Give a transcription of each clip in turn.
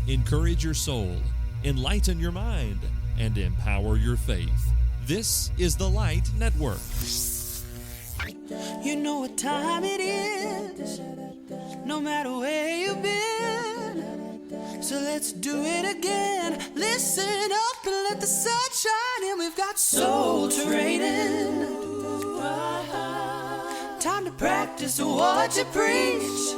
encourage your soul, enlighten your mind, and empower your faith. This is the Light Network. You know what time it is, no matter where you've been. So let's do it again. Listen up and let the sun shine in. We've got soul training. Time to practice what you preach.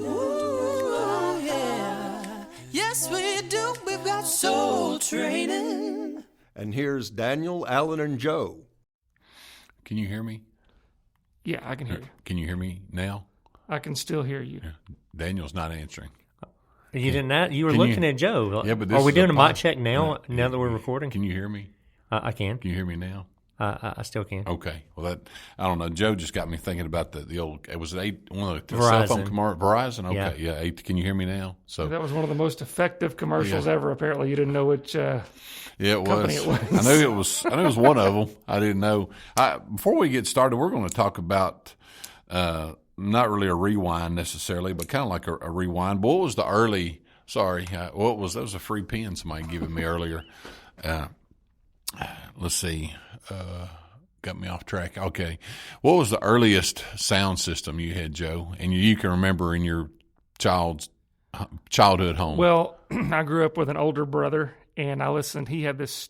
Ooh, yeah. Yes, we do. We've got soul training. And here's Daniel, Alan, and Joe. Can you hear me? Yeah, I can hear you. Can you hear me now? I can still hear you. Daniel's not answering. You didn't. You were looking at Joe. Yeah, but this are we is doing a a mic check now? Now that we're recording, Can you hear me? I can. Can you hear me now? I still can. Okay. Well, I don't know. Joe just got me thinking about the old. It was one of the Verizon. cell phone commercials. Verizon. Okay. Yeah. Can you hear me now? So that was one of the most effective commercials ever. Apparently, you didn't know which. Yeah, it company was. It was. I knew it was. I knew it was one of them. I didn't know. Before we get started, we're going to talk about not really a rewind necessarily, but kind of like a rewind. But what was the early? Sorry, what was that? Was a free pen somebody giving me earlier. Let's see. Got me off track. Okay, what was the earliest sound system you had, Joe, and you can remember in your childhood home? Well, I grew up with an older brother, and I listened. He had this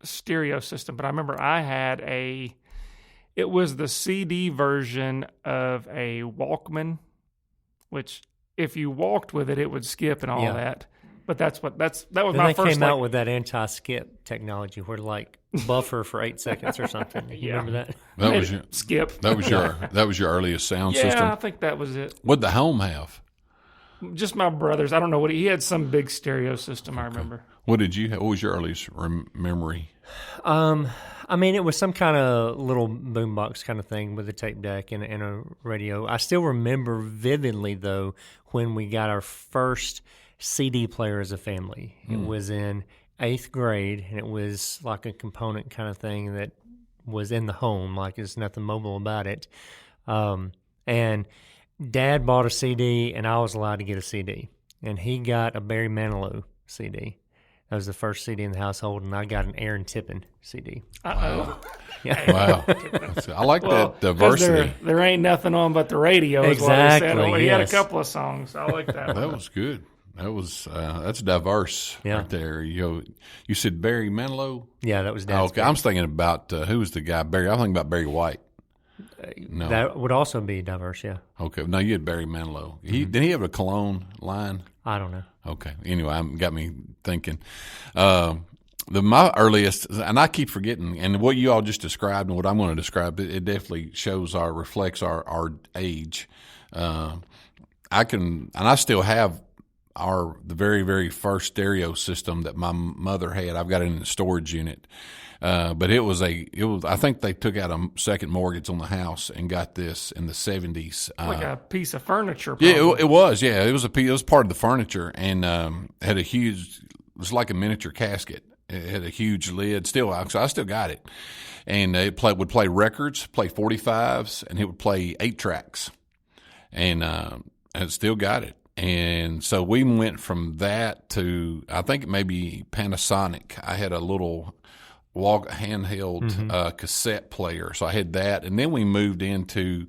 stereo system, but I remember I had it was the CD version of a Walkman, which if you walked with it, it would skip and all that. But that was then my they first. Came out with that anti-skip technology, where like buffer for 8 seconds or something. You remember that? That was your skip. That was your earliest sound system. Yeah, I think that was it. What'd the home have? Just my brother's. I don't know what he had. Some big stereo system. I remember. What did you have? What was your earliest memory? I mean, it was some kind of little boombox kind of thing with a tape deck and a radio. I still remember vividly, though, when we got our first CD player as a family. It was in 8th grade, and it was like a component kind of thing that was in the home, like there's nothing mobile about it. And Dad bought a CD, and I was allowed to get a CD. And he got a Barry Manilow CD. That was the first CD in the household, and I got an Aaron Tippin CD. Wow. Yeah. Wow. I like that diversity. There ain't nothing on but the radio, is what he said. Well, he had a couple of songs. I like that. That was good. That was that's diverse right there. You said Barry Manilow? Yeah, that was Dad's. Okay, I'm thinking about who was the guy Barry. I'm thinking about Barry White. No, that would also be diverse. Yeah. Okay, no, you had Barry Manilow. Did he have a cologne line? I don't know. Okay. Anyway, got me thinking. My earliest, and I keep forgetting, and what you all just described and what I'm going to describe, it definitely reflects our age. I still have the very, very first stereo system that my mother had. I've got it in the storage unit. But it was I think they took out a second mortgage on the house and got this in the 70s. Like a piece of furniture. Probably. Yeah, it was. Yeah, it was part of the furniture, and had it was like a miniature casket. It had a huge lid. So I still got it, and it would play records, play 45s, and it would play 8 tracks, and it still got it. And so we went from that to, I think maybe Panasonic. I had a little handheld cassette player, so I had that. And then we moved into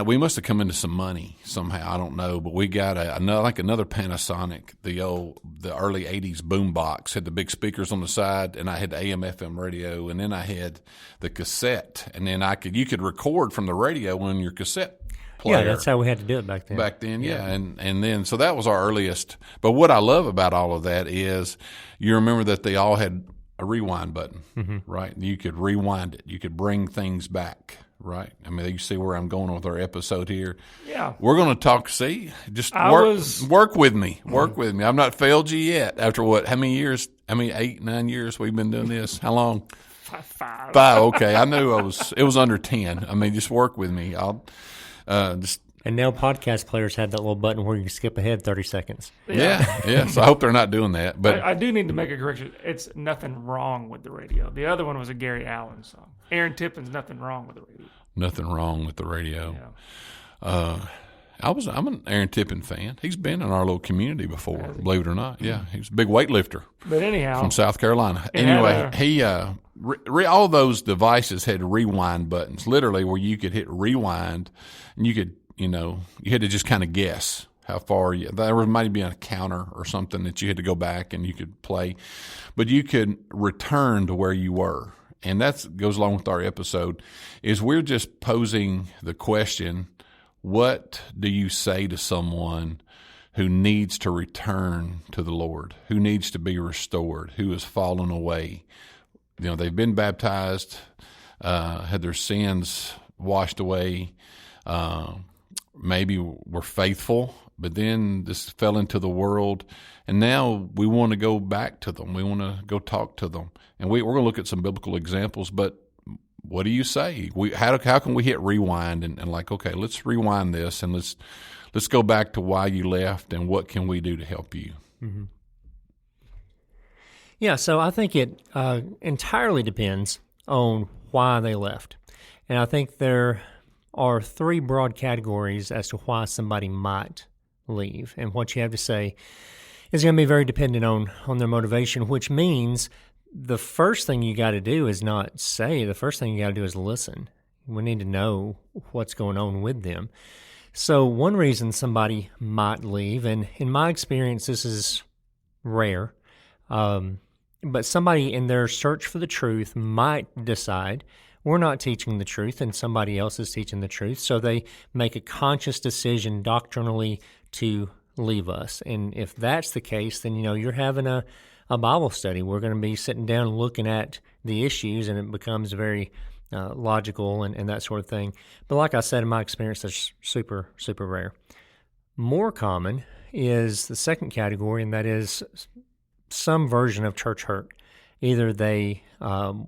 we must have come into some money somehow. I don't know, but we got another Panasonic, the early 80s boom box, had the big speakers on the side, and I had the AM/FM radio, and then I had the cassette, and then you could record from the radio on your cassette player. Yeah, that's how we had to do it back then. Back then, yeah. And then, so that was our earliest. But what I love about all of that is you remember that they all had a rewind button, right? You could rewind it. You could bring things back, right? I mean, you see where I'm going with our episode here. Yeah. We're going to talk, work with me. Work with me. I've not failed you yet. After what, how many years? 8, 9 years we've been doing this? How long? 5. Okay. I knew it was under 10. I mean, just work with me. I'll And now podcast players have that little button where you can skip ahead 30 seconds. Yeah. So I hope they're not doing that. But I do need to make a correction. It's Nothing Wrong with the Radio. The other one was a Gary Allen song. Aaron Tippin's Nothing Wrong with the Radio. Nothing wrong with the radio. Yeah. I'm an Aaron Tippin fan. He's been in our little community before, believe it or not. Yeah, he's a big weightlifter. But anyhow, from South Carolina. Anyway, he all those devices had rewind buttons, literally, where you could hit rewind, and you could, you had to just kind of guess how far there might be a counter or something that you had to go back and you could play, but you could return to where you were. And that goes along with our episode, is we're just posing the question, what do you say to someone who needs to return to the Lord, who needs to be restored, who has fallen away? They've been baptized, had their sins washed away, maybe were faithful, but then this fell into the world, and now we want to go back to them. We want to go talk to them. And we're going to look at some biblical examples, but what do you say? How can we hit rewind and like, okay, let's rewind this and let's go back to why you left and what can we do to help you? Mm-hmm. Yeah, so I think it entirely depends on why they left. And I think there are three broad categories as to why somebody might leave. And what you have to say is going to be very dependent on their motivation, which means the first thing you got to do is not say. The first thing you got to do is listen. We need to know what's going on with them. So one reason somebody might leave, and in my experience, this is rare, but somebody in their search for the truth might decide, we're not teaching the truth and somebody else is teaching the truth, so they make a conscious decision doctrinally to leave us. And if that's the case, then you're having a Bible study. We're going to be sitting down and looking at the issues, and it becomes very logical and that sort of thing. But like I said, in my experience, that's super, super rare. More common is the second category, and that is some version of church hurt. Either they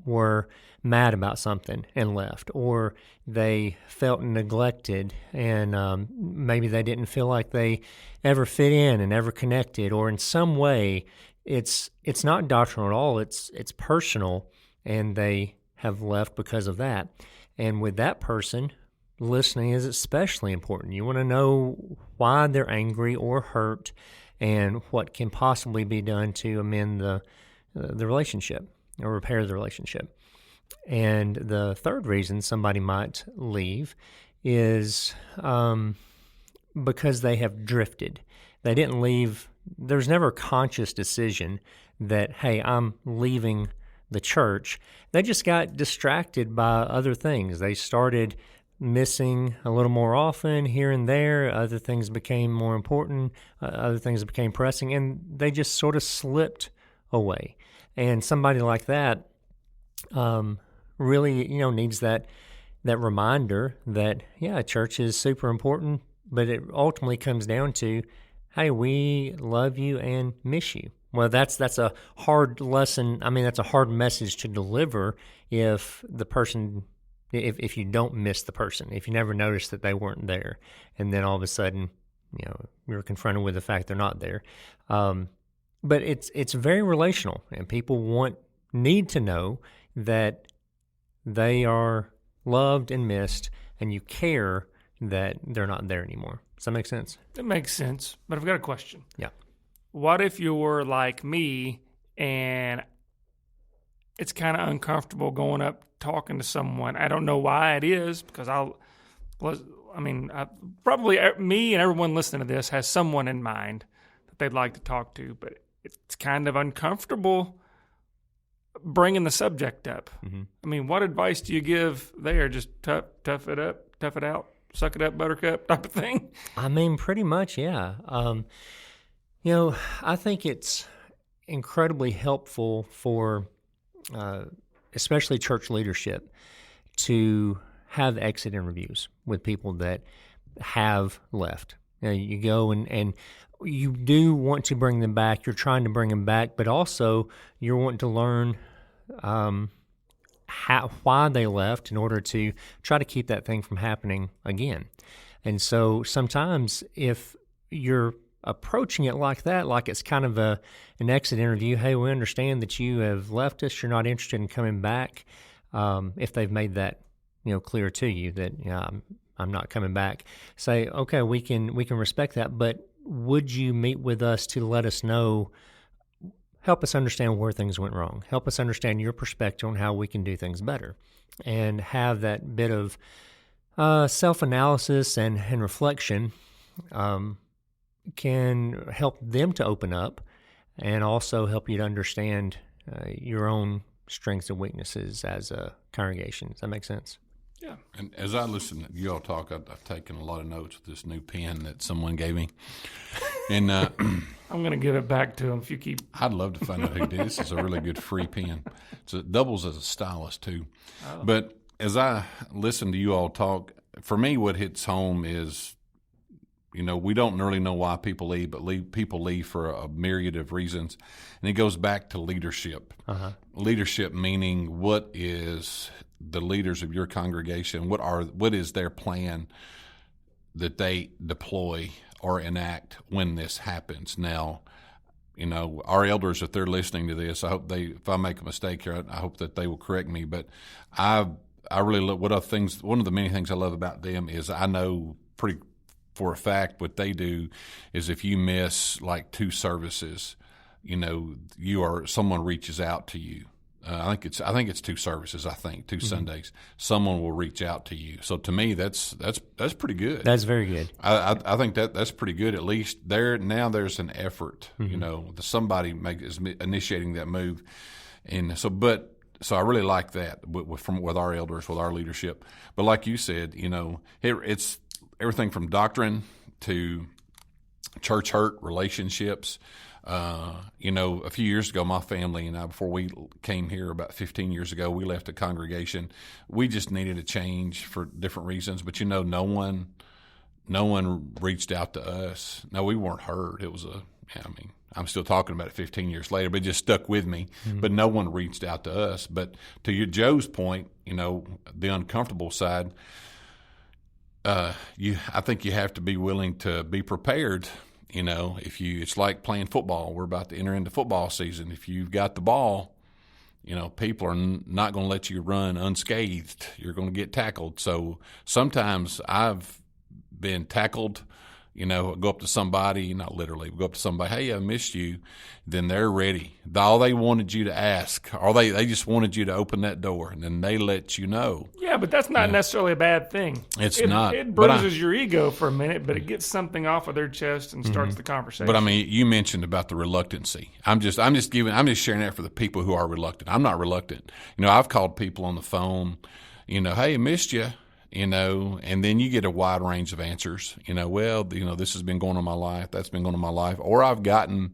were mad about something and left, or they felt neglected and maybe they didn't feel like they ever fit in and ever connected, or in some way it's not doctrinal at all, it's personal, and they have left because of that. And with that person, listening is especially important. You want to know why they're angry or hurt and what can possibly be done to amend the relationship or repair the relationship. And the third reason somebody might leave is because they have drifted. They didn't leave. There's never a conscious decision that, hey, I'm leaving the church. They just got distracted by other things. They started missing a little more often here and there. Other things became more important. Other things became pressing, and they just sort of slipped away. And somebody like that really, needs that reminder that, yeah, church is super important, but it ultimately comes down to, hey, we love you and miss you. Well, that's a hard lesson. I mean, that's a hard message to deliver if the person, if you don't miss the person, if you never notice that they weren't there, and then all of a sudden, you're confronted with the fact they're not there. But it's very relational, and people need to know that they are loved and missed, and you care that they're not there anymore. Does that make sense? It makes sense, but I've got a question. Yeah. What if you're like me and it's kind of uncomfortable going up talking to someone? I don't know why it is, because probably me and everyone listening to this has someone in mind that they'd like to talk to, but it's kind of uncomfortable bringing the subject up. Mm-hmm. I mean, what advice do you give there? Just tough it up, tough it out, suck it up, buttercup type of thing? I mean, pretty much, yeah. I think it's incredibly helpful for especially church leadership to have exit interviews with people that have left. You go and you do want to bring them back. You're trying to bring them back, but also you're wanting to learn why they left in order to try to keep that thing from happening again. And so sometimes if you're approaching it like that, like it's kind of an exit interview, hey, we understand that you have left us, you're not interested in coming back, if they've made that clear to you that I'm not coming back. Say, okay, we can respect that, but would you meet with us to let us know, help us understand where things went wrong, help us understand your perspective on how we can do things better, and have that bit of self-analysis and reflection can help them to open up and also help you to understand your own strengths and weaknesses as a congregation. Does that make sense? Yeah. And as I listen to you all talk, I've taken a lot of notes with this new pen that someone gave me. And I'm going to give it back to him if you keep. I'd love to find out who did this. It's a really good free pen. It doubles as a stylus, too. Oh. But as I listen to you all talk, for me, what hits home is, we don't really know why people leave, but people leave for a myriad of reasons. And it goes back to leadership. Uh-huh. Leadership meaning, what is the leaders of your congregation, what is their plan that they deploy or enact when this happens? Now, our elders, if they're listening to this, I hope if I make a mistake here, I hope that they will correct me. But I really love one of the many things I love about them is I know pretty for a fact what they do is if you miss like 2 services, someone reaches out to you. I think it's 2 services. 2 mm-hmm. Sundays. Someone will reach out to you. So to me, that's pretty good. That's very good. I think that's pretty good. At least there's an effort. Mm-hmm. Somebody is initiating that move, and so I really like that with our elders, with our leadership. But like you said, it's everything from doctrine to church hurt, relationships. A few years ago, my family and I, before we came here about 15 years ago, we left a congregation. We just needed a change for different reasons. But, no one reached out to us. No, we weren't heard. It was I'm still talking about it 15 years later, but it just stuck with me. Mm-hmm. But no one reached out to us. But to Joe's point, the uncomfortable side, I think you have to be willing to be prepared. It's like playing football. We're about to enter into football season. If you've got the ball, people are not going to let you run unscathed. You're going to get tackled. So sometimes I've been tackled, go up to somebody, not literally, go up to somebody, hey, I missed you. Then they're ready. All they wanted you to ask, or they just wanted you to open that door, and then they let you know. Yeah, but that's not necessarily a bad thing. It's not. It bruises your ego for a minute, but it gets something off of their chest and starts the conversation. But you mentioned about the reluctancy. I'm just sharing that for the people who are reluctant. I'm not reluctant. I've called people on the phone, hey, I missed you. And then you get a wide range of answers. This has been going on in my life. That's been going on in my life. Or I've gotten,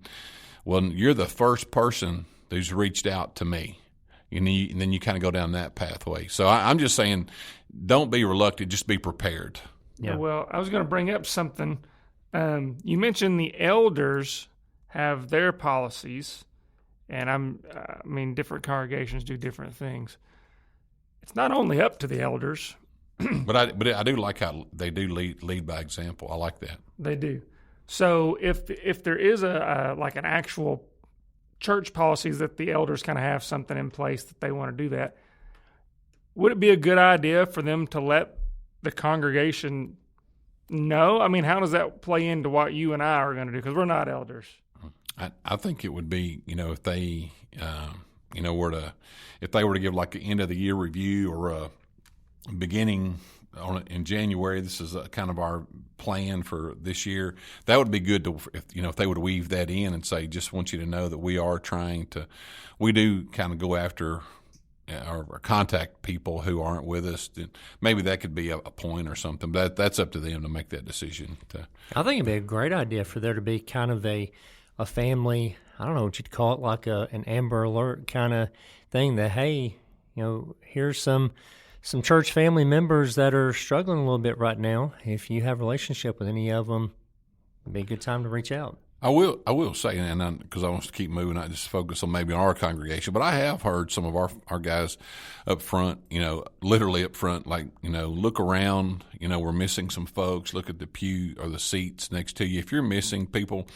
well, you're the first person who's reached out to me. And then you kind of go down that pathway. So I'm just saying, don't be reluctant. Just be prepared. Yeah. Well, I was going to bring up something. You mentioned the elders have their policies, and different congregations do different things. It's not only up to the elders. But I do like how they do lead by example. I like that. They do. So if there is an actual church policies that the elders kind of have something in place that they want to do that, would it be a good idea for them to let the congregation know? How does that play into what you and I are going to do? Because we're not elders. I think it would be, if they, if they were to give like an end of the year review or a beginning in January, this is kind of our plan for this year. That would be good if they would weave that in and say, just want you to know that we do kind of go after or contact people who aren't with us. Maybe that could be a point or something, but that's up to them to make that decision. I think it'd be a great idea for there to be kind of a family, I don't know what you'd call it, like an Amber Alert kind of thing that, hey, here's some church family members that are struggling a little bit right now. If you have a relationship with any of them, it'd be a good time to reach out. I will say, and because I want to keep moving, not just focus on maybe our congregation, but I have heard some of our guys up front, literally up front, like, look around, we're missing some folks, look at the pew or the seats next to you. If you're missing people,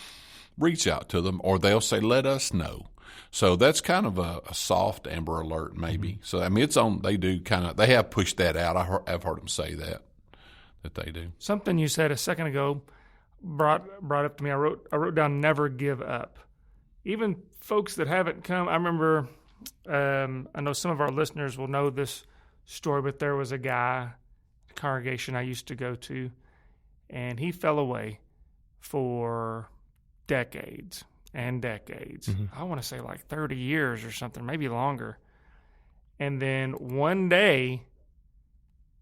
reach out to them, or they'll say, let us know. So that's kind of a soft Amber Alert, maybe. Mm-hmm. So, it's on, they have pushed that out. I've heard them say that. that they do. Something you said a second ago brought up to me. I wrote down never give up. Even folks that haven't come, I remember, I know some of our listeners will know this story, but there was a guy, a congregation I used to go to, and he fell away for decades and decades. Mm-hmm. I want to say like 30 years or something, maybe longer. And then one day,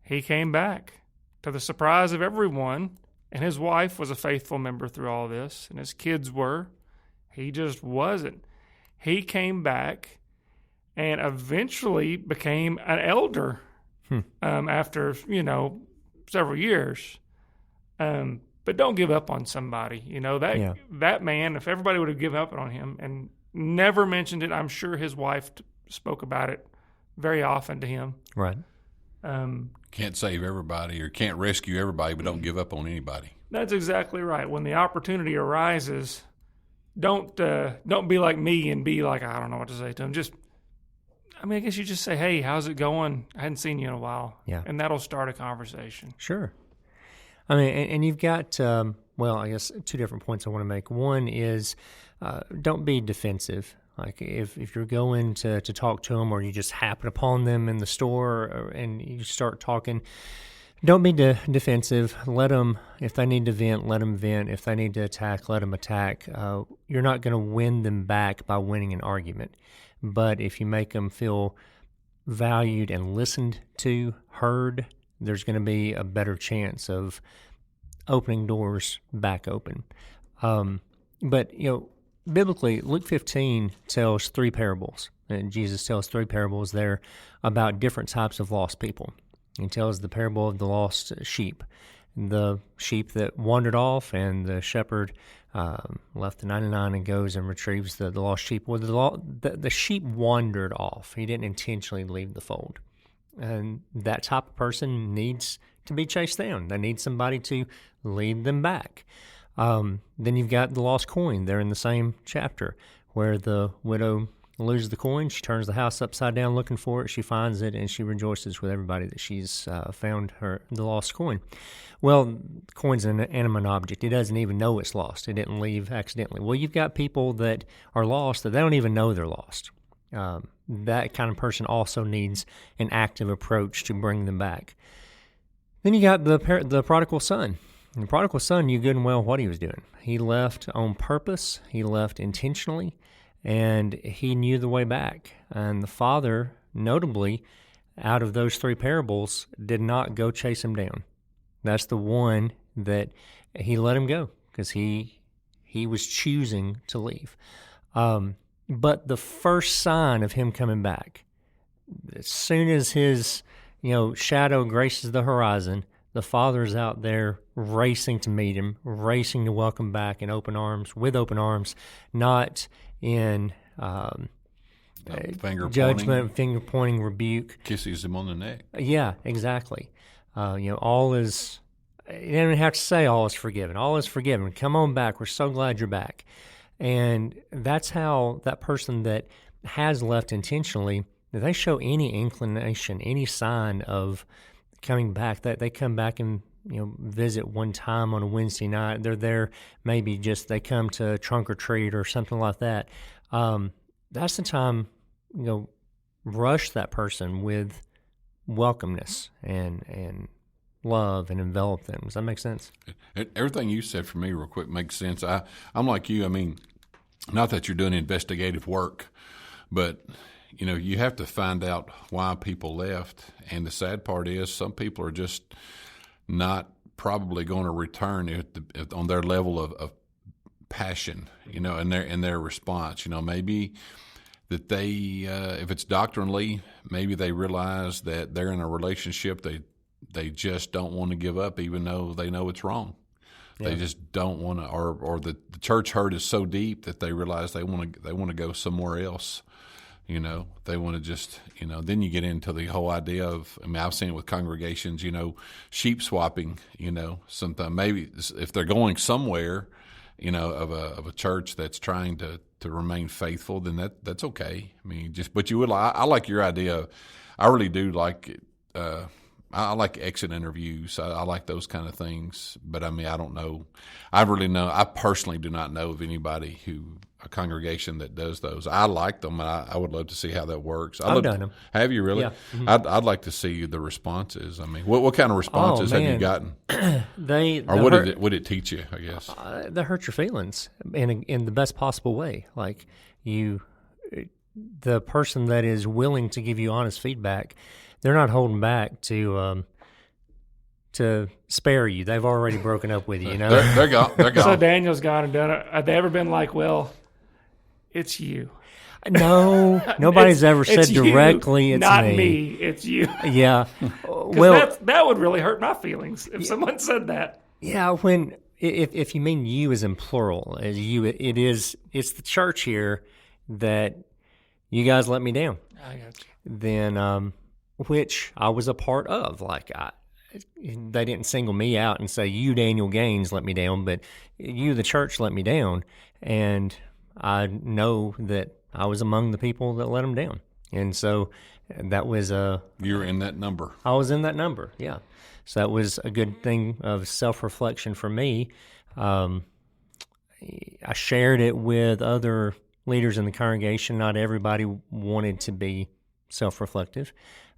he came back to the surprise of everyone, and his wife was a faithful member through all this, and his kids were. He just wasn't. He came back and eventually became an elder after, several years. But don't give up on somebody. That man, if everybody would have given up on him and never mentioned it, I'm sure his wife spoke about it very often to him. Right. Can't save everybody or can't rescue everybody, but don't give up on anybody. That's exactly right. When the opportunity arises, don't be like me and be like, I don't know what to say to him. I guess you just say, hey, how's it going? I hadn't seen you in a while. Yeah. And that'll start a conversation. Sure. And you've got, I guess 2 different points I want to make. One is don't be defensive. Like if you're going to talk to them or you just happen upon them in the store and you start talking, don't be defensive. Let them, if they need to vent, let them vent. If they need to attack, let them attack. You're not going to win them back by winning an argument. But if you make them feel valued and listened to, heard, there's going to be a better chance of opening doors back open. But biblically, Luke 15 tells 3 parables. And Jesus tells 3 parables there about different types of lost people. He tells the parable of the lost sheep, the sheep that wandered off, and the shepherd left the 99 and goes and retrieves the lost sheep. Well, the sheep wandered off. He didn't intentionally leave the fold. And that type of person needs to be chased down. They need somebody to lead them back. Then you've got the lost coin there in the same chapter where the widow loses the coin. She turns the house upside down looking for it. She finds it, and she rejoices with everybody that she's found the lost coin. Well, the coin's an inanimate object. It doesn't even know it's lost. It didn't leave accidentally. Well, you've got people that are lost that they don't even know they're lost. That kind of person also needs an active approach to bring them back. Then you got the prodigal son. And the prodigal son knew good and well what he was doing. He left on purpose. He left intentionally. And he knew the way back. And the father, notably, out of those 3 parables, did not go chase him down. That's the one that he let him go because he was choosing to leave. But the first sign of him coming back, as soon as his shadow graces the horizon, the father's out there racing to meet him, racing to welcome back with open arms, not in judgment, finger-pointing, rebuke. Kisses him on the neck. Yeah, exactly. All is, you don't have to say all is forgiven. All is forgiven. Come on back. We're so glad you're back. And that's how that person that has left intentionally, if they show any inclination, any sign of coming back, that they come back and visit one time on a Wednesday night. They're there, maybe just they come to trunk or treat or something like that. That's the time, rush that person with welcomeness and love and envelop them. Does that make sense? Everything you said for me real quick makes sense. I'm like you. I mean, not that you're doing investigative work, but you have to find out why people left. And the sad part is some people are just not probably going to return on their level of passion, in their response. Maybe that they, if it's doctrinally, maybe they realize that they're in a relationship they just don't want to give up, even though they know it's wrong. Yeah. They just don't want to, or the church hurt is so deep that they realize they want to go somewhere else. They want to just, then you get into the whole idea of, I've seen it with congregations, sheep swapping, sometimes maybe if they're going somewhere, of a church that's trying to remain faithful, then that's okay. But I like your idea. I really do like it. I like exit interviews. I like those kind of things. But I mean, I don't know. I personally do not know of anybody a congregation that does those. I like them. I would love to see how that works. I've done them. Have you really? Yeah. Mm-hmm. I'd like to see the responses. I mean, what kind of responses have you gotten? What did it teach you, I guess? They hurt your feelings in the best possible way. Like the person that is willing to give you honest feedback, they're not holding back to spare you. They've already broken up with you. You know, they're gone. They're gone. So Daniel's gone and done it. Have they ever been like, "Well, it's you"? No, nobody's ever said directly. You, it's not me. me. It's you. Yeah. Well, that would really hurt my feelings if someone said that. Yeah, if you mean you as in plural, as you, it's the church here that you guys let me down. I got you. Then, which I was a part of. Like they didn't single me out and say you, Daniel Gaines, let me down, but you, the church, let me down, and I know that I was among the people that let them down, and so that was You're in that number. I was in that number, yeah. So that was a good thing of self-reflection for me. I shared it with other leaders in the congregation. Not everybody wanted to be self-reflective.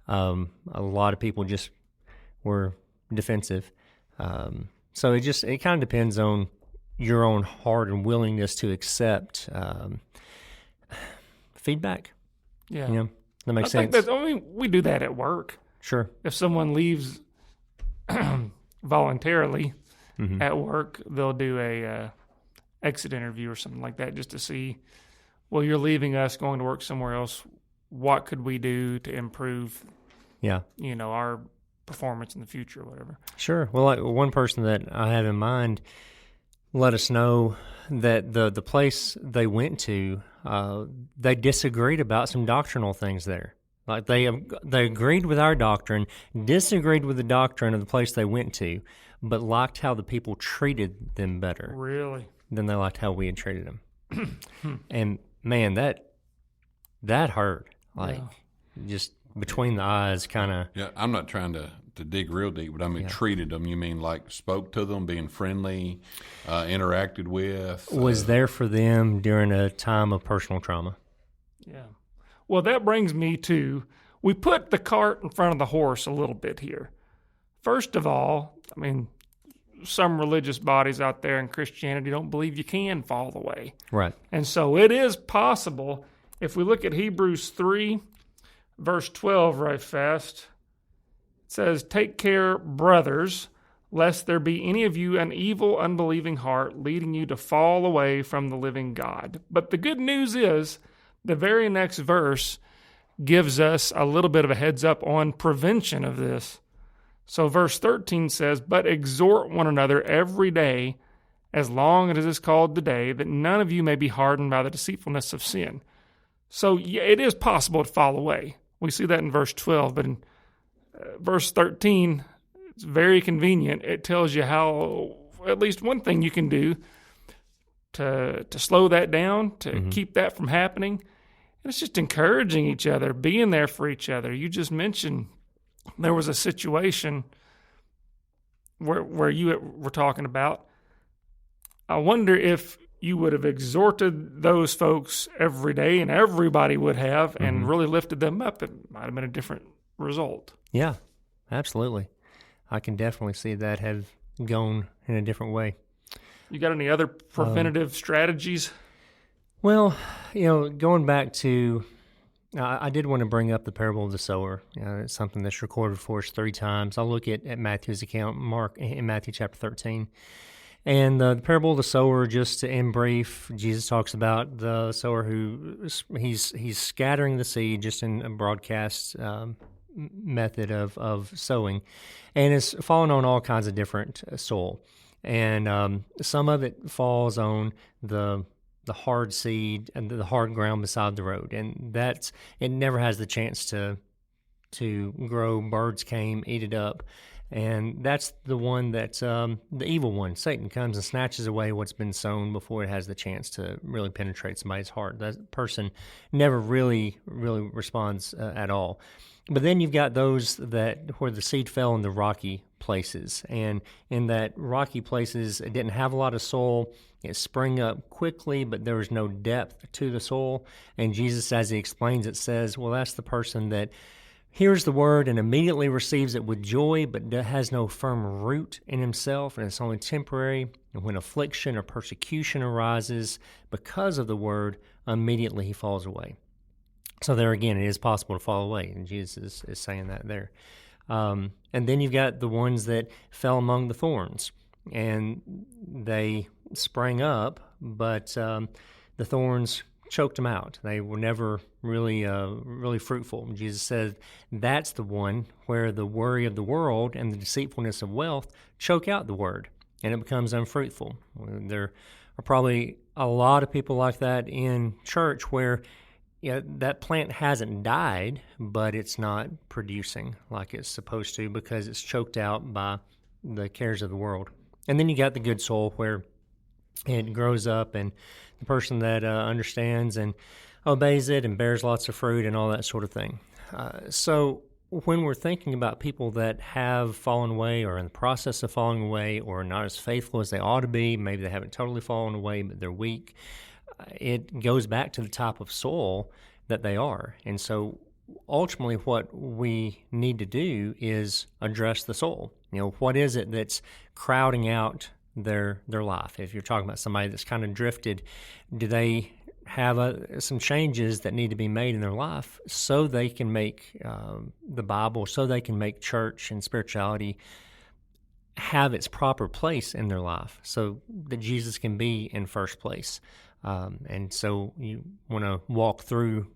A lot of people just were defensive. So it kind of depends on your own heart and willingness to accept feedback. Yeah. You know, that makes sense. We do that at work. Sure. If someone leaves voluntarily Mm-hmm. at work, they'll do a exit interview or something like that just to see, well, you're leaving us, going to work somewhere else. What could we do to improve, our performance in the future or whatever? Sure. Well, like one person that I have in mind let us know that the place they went to, they disagreed about some doctrinal things there. Like they agreed with our doctrine, disagreed with the doctrine of the place they went to, but liked how the people treated them better. Really? Than they liked how we had treated them. And man, that hurt. Like just between the eyes, kind of. Yeah, I'm not trying to dig real deep, but I mean treated them. You mean like spoke to them, being friendly, interacted with, was there for them during a time of personal trauma. Yeah. Well, that brings me to, we put the cart in front of the horse a little bit here. First of all, I mean, some religious bodies out there in Christianity don't believe you can fall away. Right. And so it is possible, if we look at Hebrews 3, verse 12 right fast, it says, "Take care, brothers, lest there be any of you an evil, unbelieving heart, leading you to fall away from the living God." But the good news is, the very next verse gives us a little bit of a heads up on prevention of this. So verse 13 says, "But exhort one another every day, as long as it is called today, that none of you may be hardened by the deceitfulness of sin." So yeah, it is possible to fall away. We see that in verse 12, but in verse 13, it's very convenient. It tells you how, at least one thing you can do to slow that down, to keep that from happening. And it's just encouraging each other, being there for each other. You just mentioned there was a situation where you were talking about. I wonder if you would have exhorted those folks every day, and everybody would have, and really lifted them up. It might have been a different result. Yeah, absolutely. I can definitely see that have gone in a different way. You got any other preventative strategies? Well, going back to, I did want to bring up the parable of the sower. It's something that's recorded for us 3 times. I'll look at Matthew's account, in Matthew chapter 13. And the parable of the sower, just in brief, Jesus talks about the sower who he's scattering the seed just in a broadcast method of sowing, and it's falling on all kinds of different soil. And some of it falls on the hard seed and the hard ground beside the road, and it never has the chance to grow. Birds came, eat it up, And that's the one that the evil one, Satan, comes and snatches away what's been sown before it has the chance to really penetrate somebody's heart. That person never really responds at all. But then you've got those where the seed fell in the rocky places. And in that rocky places, it didn't have a lot of soil. It sprang up quickly, but there was no depth to the soil. And Jesus, as he explains it, says, well, that's the person that hears the word and immediately receives it with joy, but has no firm root in himself, and it's only temporary. And when affliction or persecution arises because of the word, immediately he falls away. So there again, it is possible to fall away, and Jesus is saying that there. And then you've got the ones that fell among the thorns, and they sprang up, but the thorns choked them out. They were never really fruitful. Jesus said that's the one where the worry of the world and the deceitfulness of wealth choke out the word, and it becomes unfruitful. There are probably a lot of people like that in church where that plant hasn't died, but it's not producing like it's supposed to because it's choked out by the cares of the world. And then you got the good soil where it grows up, and the person that understands and obeys it and bears lots of fruit and all that sort of thing. So when we're thinking about people that have fallen away or in the process of falling away or not as faithful as they ought to be, maybe they haven't totally fallen away, but they're weak, it goes back to the type of soil that they are. And so ultimately what we need to do is address the soil. What is it that's crowding out their life? If you're talking about somebody that's kind of drifted, do they have some changes that need to be made in their life so they can make the Bible, so they can make church and spirituality have its proper place in their life so that Jesus can be in first place? And so you want to walk through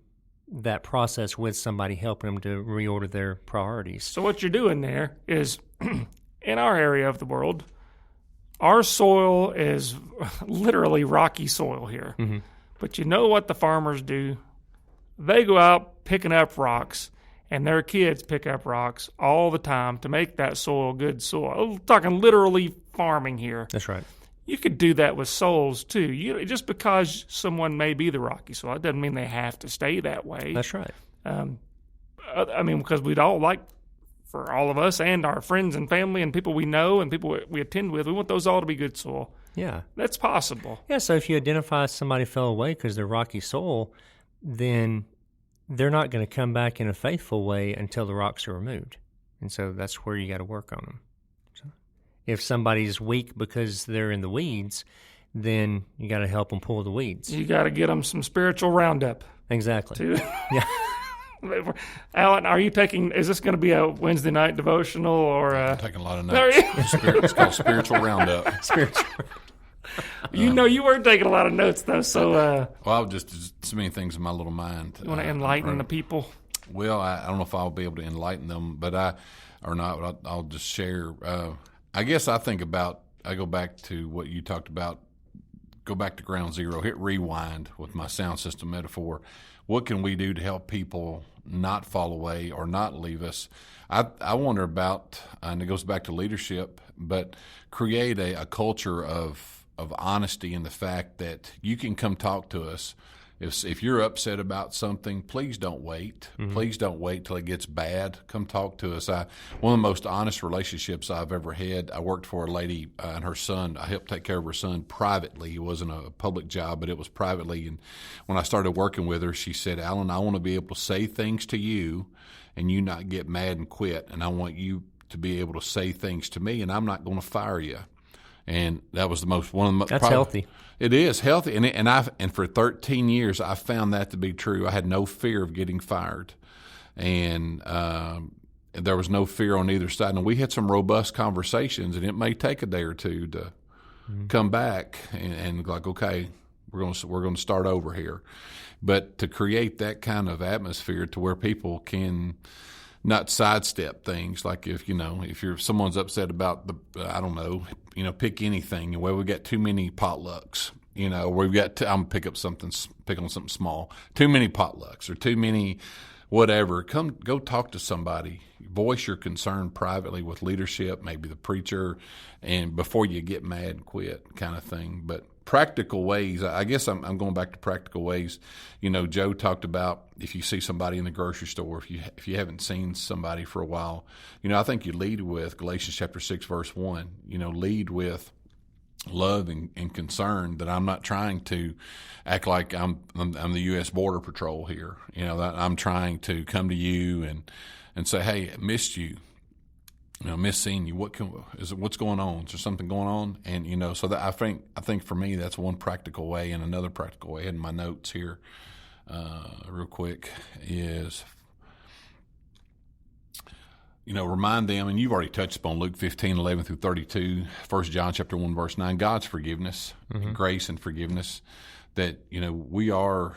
that process with somebody, helping them to reorder their priorities. So what you're doing there is, in our area of the world, our soil is literally rocky soil here. Mm-hmm. But you know what the farmers do? They go out picking up rocks, and their kids pick up rocks all the time to make that soil good soil. I'm talking literally farming here. That's right. You could do that with souls too. Just because someone may be the rocky soil, it doesn't mean they have to stay that way. That's right. Because we'd all like, for all of us and our friends and family and people we know and people we attend with, we want those all to be good soil. Yeah. That's possible. Yeah, so if you identify somebody fell away because they're rocky soil, then they're not going to come back in a faithful way until the rocks are removed. And so that's where you got to work on them. So if somebody's weak because they're in the weeds, then you got to help them pull the weeds. You got to get them some spiritual roundup. Exactly. Yeah. Alan, is this going to be a Wednesday night devotional or? I'm taking a lot of notes. It's called Spiritual Roundup. Spiritual. You weren't taking a lot of notes though, so. Well, just so many things in my little mind. You want to enlighten the people? Well, I don't know if I'll be able to enlighten them, but I'll just share. I guess I go back to what you talked about. Go back to ground zero. Hit rewind with my sound system metaphor. What can we do to help people not fall away or not leave us? I wonder about, and it goes back to leadership, but create a culture of honesty in the fact that you can come talk to us. If you're upset about something, please don't wait. Mm-hmm. Please don't wait till it gets bad. Come talk to us. One of the most honest relationships I've ever had, I worked for a lady and her son. I helped take care of her son privately. It wasn't a public job, but it was privately. And when I started working with her, she said, "Alan, I want to be able to say things to you and you not get mad and quit. And I want you to be able to say things to me, and I'm not going to fire you." And that was That's healthy. It is healthy, and for 13 years I found that to be true. I had no fear of getting fired, and there was no fear on either side. And we had some robust conversations, and it may take a day or two to come back and like, okay, we're going to start over here. But to create that kind of atmosphere to where people can not sidestep things, like if someone's upset about pick anything. Well, we got too many potlucks. I'm pick on something small. Too many potlucks or too many whatever, go talk to somebody. Voice your concern privately with leadership, maybe the preacher, and before you get mad and quit, kind of thing. But practical ways, I guess I'm going back to practical ways. Joe talked about if you see somebody in the grocery store, if you haven't seen somebody for a while, I think you lead with Galatians chapter 6 verse 1. Lead with love and concern, that I'm not trying to act like I'm the U.S. Border Patrol here. That I'm trying to come to you and say, hey, I missed you. Miss seeing you. What's going on? Is there something going on? And so that I think for me that's one practical way, and another practical way. In my notes here, real quick, is remind them, and you've already touched upon Luke 15:11 through 32, 1 John chapter 1 verse 9, God's forgiveness, grace and forgiveness. That we are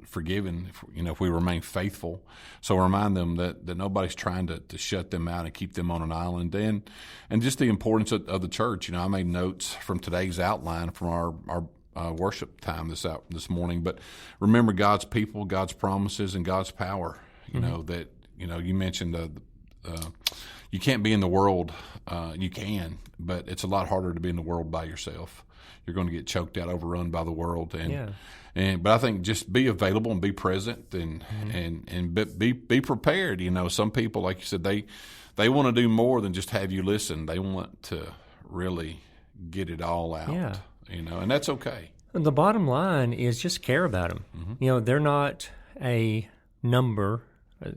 forgiven if we remain faithful. So remind them that nobody's trying to shut them out and keep them on an island, and just the importance of the church. I made notes from today's outline from our worship time this morning. But remember God's people, God's promises, and God's power. That you mentioned you can't be in the world. You can, but it's a lot harder to be in the world by yourself. You're going to get choked out, overrun by the world, but I think just be available and be present, and be prepared. Some people, like you said, they want to do more than just have you listen. They want to really get it all out. And that's okay. The bottom line is just care about them. They're not a number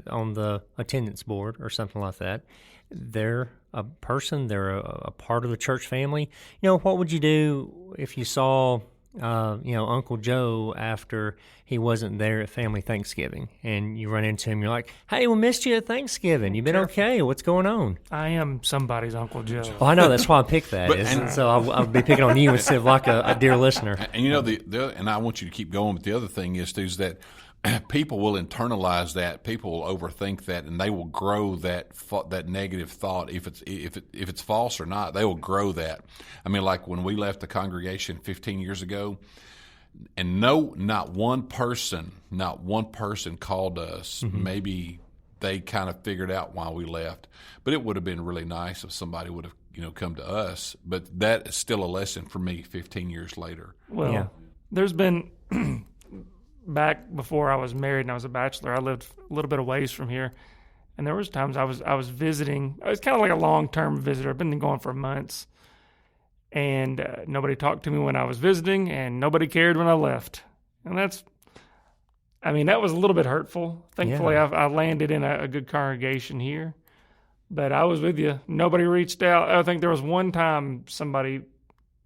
on the attendance board or something like that. They're a person. They're a part of the church family. What would you do if you saw, Uncle Joe after he wasn't there at family Thanksgiving, and you run into him? You're like, "Hey, we missed you at Thanksgiving. You been okay? What's going on?" I am somebody's Uncle Joe. Well, I know, that's why I picked that. So I'll be picking on you instead of like a dear listener. And and I want you to keep going. But the other thing is that people will internalize that. People will overthink that, and they will grow that negative thought. If it's false or not, they will grow that. I mean, like when we left the congregation 15 years ago, and not one person called us. Maybe they kind of figured out why we left, but it would have been really nice if somebody would have come to us. But that is still a lesson for me 15 years later. Well, there's been. Back before I was married and I was a bachelor, I lived a little bit of ways from here, and there was times I was visiting. I was kind of like a long-term visitor. I've been going for months, and nobody talked to me when I was visiting, and nobody cared when I left. And that was a little bit hurtful. Thankfully, I landed in a good congregation here, but I was with you. Nobody reached out. I think there was one time somebody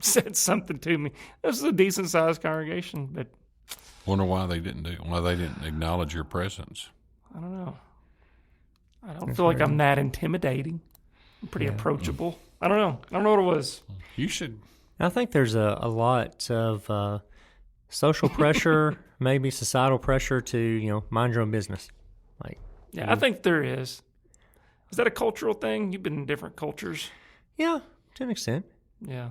said something to me. This is a decent-sized congregation, but wonder why they didn't acknowledge your presence. I don't know. I don't feel like I'm that intimidating. I'm pretty approachable. I don't know. I don't know what it was. You should. I think there's a lot of social pressure, maybe societal pressure to mind your own business. I think there is. Is that a cultural thing? You've been in different cultures. Yeah, to an extent. Yeah.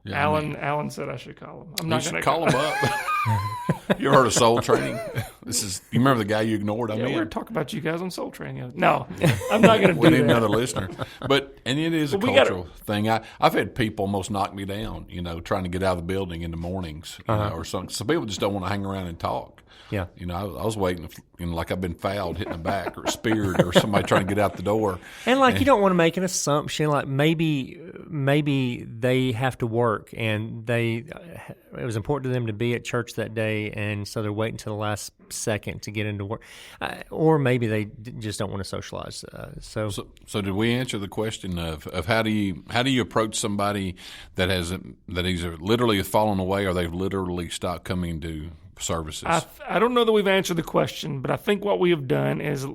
Yeah, Alan said I should call him. I'm not going to call him up. You ever heard of Soul Training? You remember the guy you ignored? We're going to talk about you guys on Soul Training. No, I'm not going to do that. We need another listener. And it is a cultural thing. I've had people almost knock me down, trying to get out of the building in the mornings, or something. So people just don't want to hang around and talk. Yeah. I was waiting, like I've been fouled, hit in the back, or speared, or somebody trying to get out the door. And you don't want to make an assumption, like maybe they have to work, and it was important to them to be at church that day, and so they're waiting until the last second to get into work, or maybe they just don't want to socialize. So did we answer the question of how do you approach somebody that either literally fallen away or they've literally stopped coming to services? I don't know that we've answered the question, but I think what we have done is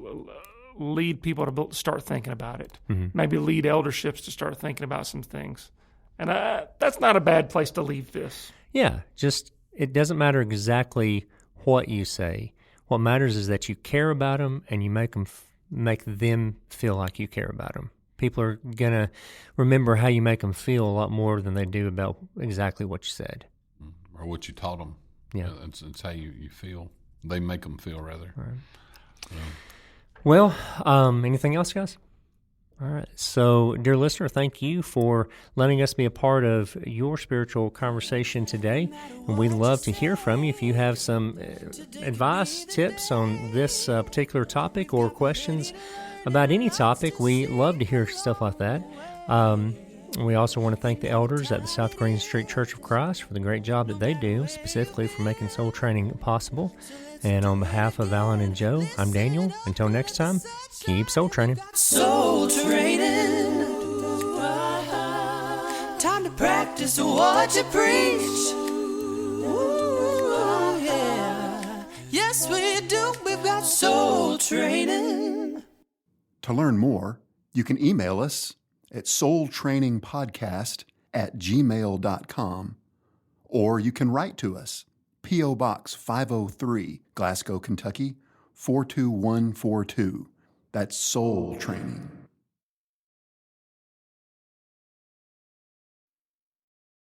lead people to start thinking about it. Maybe lead elderships to start thinking about some things. And that's not a bad place to leave this. Yeah, just it doesn't matter exactly what you say. What matters is that you care about them and you make them feel like you care about them. People are going to remember how you make them feel a lot more than they do about exactly what you said. Or what you taught them. Yeah. It's how you feel. They make them feel, rather. Right. Well, anything else, guys? All right. So, dear listener, thank you for letting us be a part of your spiritual conversation today. And we'd love to hear from you if you have some advice, tips on this particular topic or questions about any topic. We love to hear stuff like that. We also want to thank the elders at the South Green Street Church of Christ for the great job that they do, specifically for making soul training possible. And on behalf of Alan and Joe, I'm Daniel. Until next time, keep soul training. Soul training. Time to practice what you preach. Ooh, yeah. Yes, we do. We've got soul training. To learn more, you can email us at soultrainingpodcast@gmail.com, or you can write to us, P.O. Box 503, Glasgow, Kentucky, 42142. That's Soul Training.